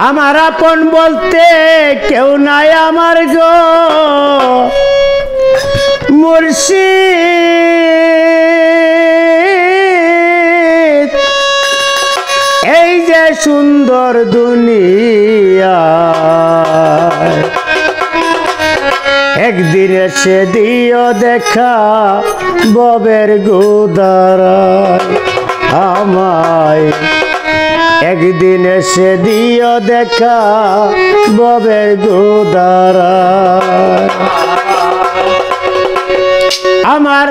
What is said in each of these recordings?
আমার আপন বলতে কেউ নাই আমার গো মুর্শিদ এই যে সুন্দর দুনিয়া একদিন এসে দিও দেখা ববের গোদারায় আমায় একদিন এসে দিও দেখা ববের গোদারায় আমার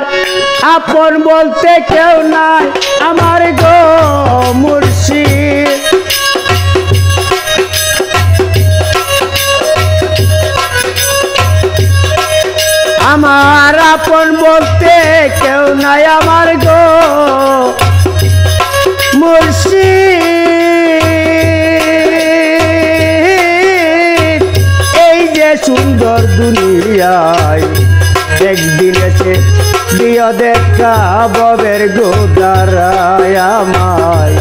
আপন বলতে কেউ নাই আমার গো মুর্শিদ আমার আপন বলতে কেউ নাই আমার গো মুর্শিদ এই যে সুন্দর দুনিয়ায় একদিন এসে দিও দেখা ববের গোদারায় আমায়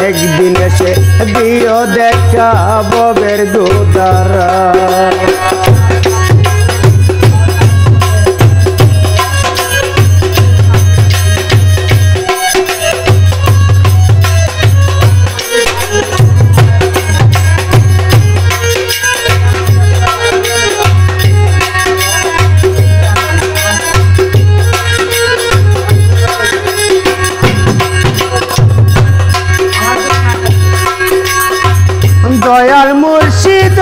একদিন এসে দিও দেখা ববের গোদারায় দয়াল মুর্শিদ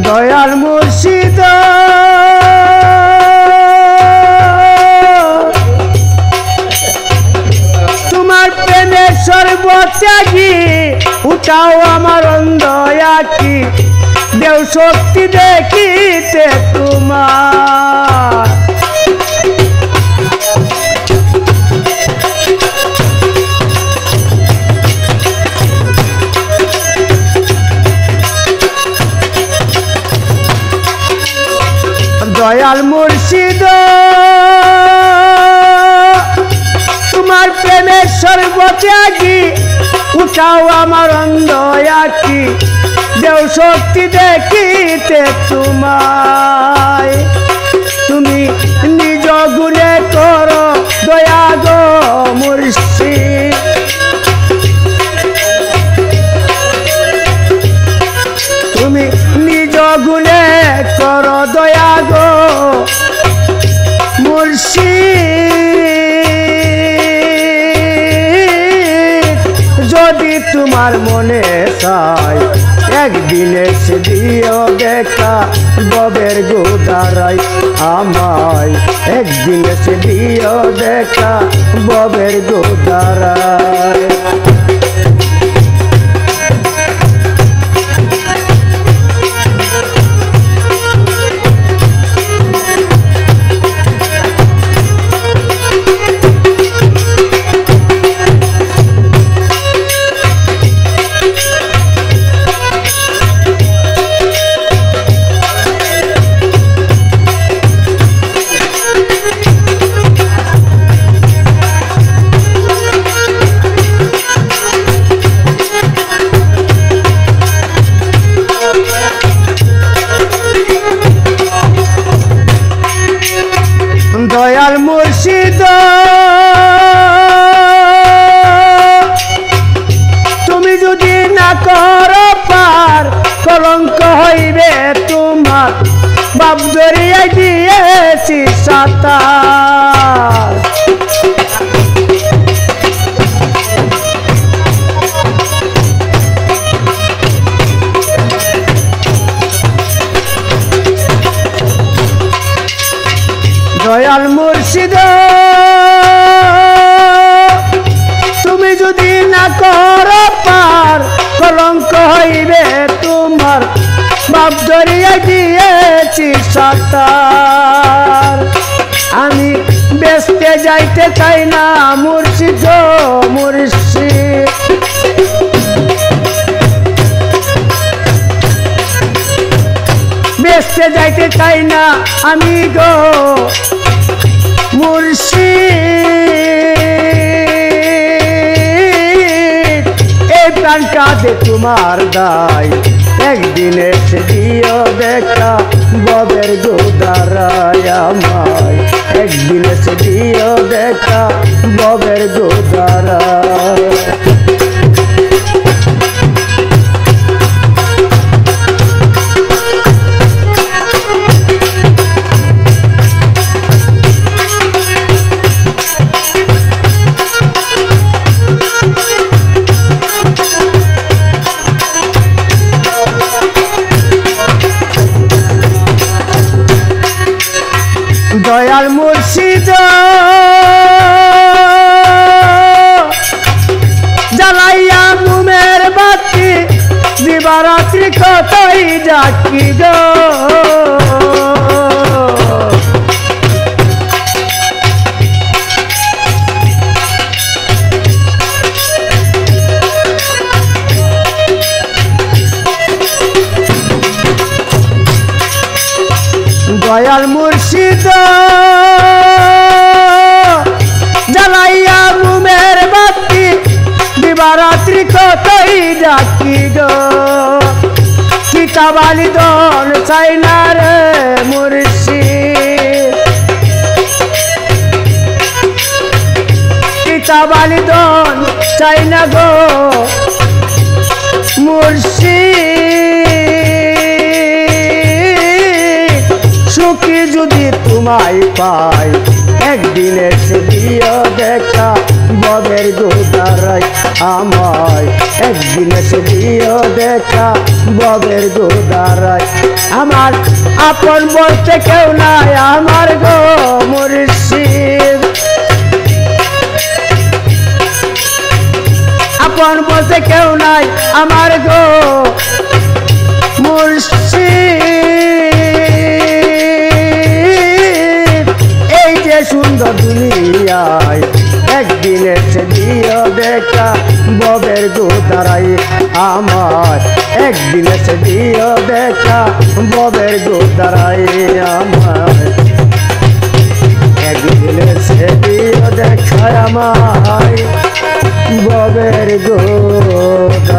দয়াল মুর্শিদ সর্বত্যাগী উঠাও আমার অন্ধয়াকি দেও শক্তি দেখিতে তোমার দয়াল মুর্শিদ তোমার প্রেমের সর্বত্যাগী উঠাও আমার অন্ধয়াকি দেও শক্তি দেখিতে তোমায় তুমি নিজ গুণে করো দয়া গো মুর্শিদ তুমি নিজ গুণে করো দয়া গো মুর্শিদ যদি তোমার মনে চায় একদিন এসে দিও দেখা ববের গোদারায় আমায় একদিন এসে দিও দেখা ববের গোদারায় দয়াল মুর্শিদ তুমি যদি না করো পার কলঙ্ক হইবে তোমার বাপ দরিয়া দিয়েছি সাঁতার দয়াল মুর্শিদ তুমি যদি না করো পার কলঙ্ক হইবে তোমার বাপ দরিয়া দিয়েছি সাঁতার বেচতে যাইতে চাই না মুর্শিদ গো মুর্শিদ, বেচতে যাইতে চাই না আমি গো মুর্শিদ। এই প্রাণটা যে তোমার দায়, একদিন এসে দিও দেখা ববের গোদারায় আমায়, একদিন এসে দিও দেখা ববের গোদারায়। দয়াল মুর্শিদ জ্বালাইয়া মুমের বাতি, দিবারাত্রি কতই ডাকি গো। দয়াল মুর্শিদ জ্বালাইয়া মুমের বাতি, দিবারাত্রি কতই ডাকি গো। কিতাবালি দন চাই না রে মুর্শিদ, কিতাবালি দন চাই না গো মুর্শিদ। সুখী যদি তোমায় পাই, একদিন এসে দিও দেখা ববের গোদারায় আমায়, একদিন এসে দিও দেখা ববের গোদারায়। আমার আপন বলতে কেউ নাই আমার গো মুর্শিদ, আপন বলতে কেউ নাই আমার গো মুর্শিদ। এই যে সুন্দর দুনিয়ায়, একদিন এসে দিও দেখা ববের গোদারায় আমায়, একদিন এসে দিও দেখা ববের গোদারায় আমায়, একদিন এসে দিও দেখা আমায় ববের গোদারায়।